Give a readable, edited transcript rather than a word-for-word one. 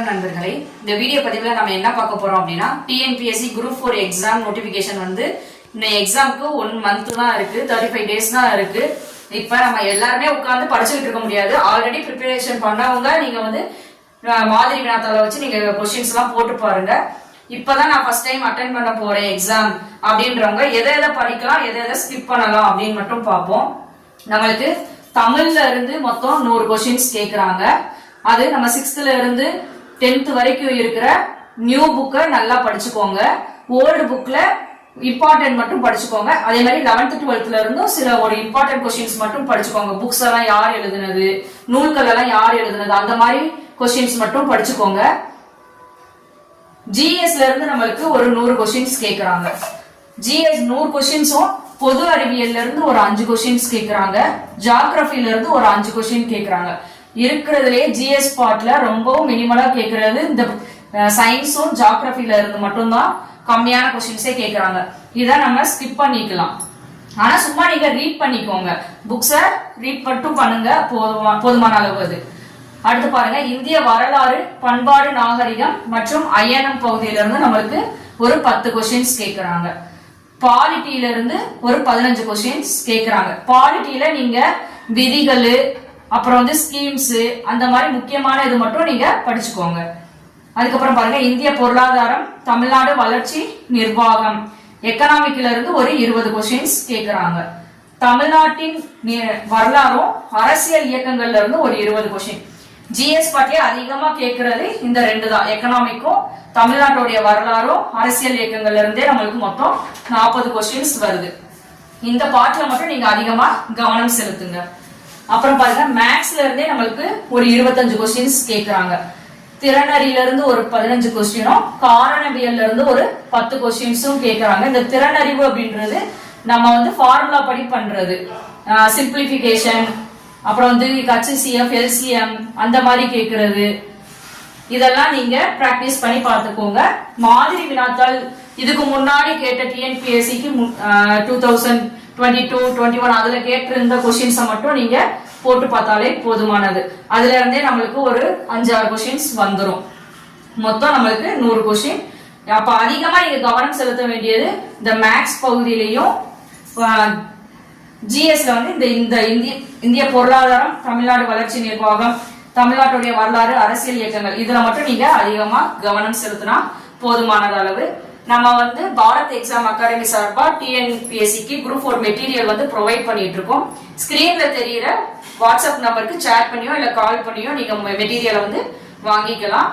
நண்பர்களே, இந்த வீடியோ பதிவுல நம்ம என்ன பார்க்க போறோம் அப்படின்னா டிஎன்பிஎஸ்சி குரூப் 4 எக்ஸாம் நோட்டிபிகேஷன் இந்த எக்ஸாம்க்கு 1 மந்த் தான் இருக்கு, 35 டேஸ் தான் இருக்கு. இப்ப நம்ம எல்லாருமே உட்கார்ந்து படிச்சுட்டு இருக்க முடியாது. ஆல்ரெடி ப்ரிப்பரேஷன் பண்ணவங்க நீங்க மாதிரி வினாத்தாள வச்சு நீங்க கொஸ்டின்ஸ் எல்லாம் போட்டு பாருங்க. இப்பதான் நான் ஃபர்ஸ்ட் டைம் அட்டென்ட் பண்ண போறேன் எக்ஸாம் அப்படின்றவங்க எதை எதை படிக்கலாம், எதை எதை ஸ்கிப் பண்ணலாம் அப்படின்னு மட்டும் பார்ப்போம். நம்மளுக்கு தமிழ்ல இருந்து மொத்தம் 100 கொஸ்டின்ஸ் கேக்குறாங்க. அது நம்ம 6th இருந்து 10th வரைக்கும் இருக்கிற நியூ புக்கை நல்லா படிச்சுக்கோங்க. ஓல்டு புக்ல இம்பார்ட்டன்ட் மட்டும் படிச்சுக்கோங்க. அதே மாதிரி 11th 12th இருந்தும் சில ஒரு இம்பார்ட்டன்ட் கொஸ்டின்ஸ் மட்டும் படிச்சுக்கோங்க. புக்ஸ் எல்லாம் யார் எழுதுனது, நூல்கள் எல்லாம் யார் எழுதுனது, அந்த மாதிரி கொஸ்டின்ஸ் மட்டும் படிச்சுக்கோங்க. ஜிஎஸ்ல இருந்து நம்மளுக்கு ஒரு 100 கொஸ்டின்ஸ் கேக்குறாங்க. ஜிஎஸ் 100 கொஸ்டின்ஸும் பொது அறிவியல்ல இருந்து ஒரு 5 கொஸ்டின்ஸ் கேக்குறாங்க. ஜியோகிராஃபில இருந்து ஒரு 5 கொஸ்டின் கேக்குறாங்க. இருக்கிறதுலே ஜிஎஸ் பார்ட்ல ரொம்பவும் மினிமலா கேக்குறது இந்த சயின்ஸும் ஜியோகிராஃபில இருந்து மட்டும்தான் கம்மியான கொஸ்டின்ஸே கேக்குறாங்க. இதை நம்ம ஸ்கிப் பண்ணிக்கலாம். ஆனா சும்மா நீங்க ரீட் பண்ணிக்கோங்க, புக்ஸ ரீட் மட்டும் பண்ணுங்க, போதுமான அளவு. அது அடுத்து பாருங்க, இந்திய வரலாறு, பண்பாடு, நாகரிகம் மற்றும் அயனம் பகுதியில இருந்து நம்மளுக்கு ஒரு 10 கொஸ்டின்ஸ் கேக்குறாங்க. பாலிட்டியில இருந்து ஒரு 15 கொஸ்டின்ஸ் கேக்குறாங்க. பாலிட்டியில நீங்க விதிகள், அப்புறம் ஸ்கீம்ஸ், அந்த மாதிரி முக்கியமான இது மட்டும் நீங்க படிச்சுக்கோங்க. அதுக்கப்புறம் பாருங்க, இந்திய பொருளாதாரம், தமிழ்நாடு வளர்ச்சி நிர்வாகம், எக்கனாமிக்ல இருந்து ஒரு 20 கொஸ்டின்ஸ் கேக்குறாங்க. தமிழ்நாட்டின் வரலாறும் அரசியல் இயக்கங்கள்ல இருந்து ஒரு 20 கொஸ்டின். ஜிஎஸ் பார்ட்லயே அதிகமா கேட்கறது இந்த 2 தான், எக்கனாமிக்கும் தமிழ்நாட்டுடைய வரலாறும் அரசியல் இயக்கங்கள்ல இருந்தே நம்மளுக்கு மொத்தம் 40 கொஸ்டின்ஸ் வருது. இந்த பார்ட்ல மட்டும் நீங்க அதிகமா கவனம் செலுத்துங்க. அப்புறம் பாருங்க, மேக்ஸ்ல இருந்தே நம்மளுக்கு ஒரு 25 கொஸ்டின்ஸ் கேக்குறாங்க. திறனறியில இருந்து ஒரு 15 கொஸ்டினும், காரணவியல்ல இருந்து ஒரு 10 கொஸ்டின்ஸும் கேக்குறாங்க. இந்த திறனறிவு அப்படின்றது நம்ம ஃபார்முலா படி பண்றது, சிம்பிளிபிகேஷன், அப்புறம் HCF, LCM அந்த மாதிரி கேக்குறது. இதெல்லாம் நீங்க பிராக்டிஸ் பண்ணி பார்த்துக்கோங்க. மாதிரி வினாத்தாள் இதுக்கு முன்னாடி கேட்ட டிஎன்பிஎஸ்சிக்கு 2022, 21 அதுல கேட்டிருந்த கொஸ்டின்ஸை மட்டும் நீங்க போட்டு பார்த்தாலே போதுமானது. அதுல இருந்தே நம்மளுக்கு ஒரு 5-6 கொஸ்டின்ஸ் வந்துடும். மொத்தம் நம்மளுக்கு 100 கொஸ்டின். அப்ப அதிகமா நீங்க கவனம் செலுத்த வேண்டியது இந்த மேக்ஸ் பகுதியிலையும் ஜிஎஸ்ல இந்த இந்திய பொருளாதாரம், தமிழ்நாடு வளர்ச்சி நிர்வாகம், தமிழ்நாட்டுடைய வரலாறு, அரசியல் இயக்கங்கள், இதுல மட்டும் நீங்க அதிகமா கவனம் செலுத்தினா போதுமான அளவு. நம்ம பாரத் எக்ஸாம் அகாடமி சார்பா டிஎன்பிஎஸ்சிக்கு குரூப் 4 மெட்டீரியல் ப்ரொவைட் பண்ணிட்டு இருக்கோம். ஸ்கிரீன்ல தெரியுற வாட்ஸ்அப் நம்பருக்கு சேட் பண்ணியோ இல்ல கால் பண்ணியோ நீங்க மெட்டீரியலை வாங்கிக்கலாம்.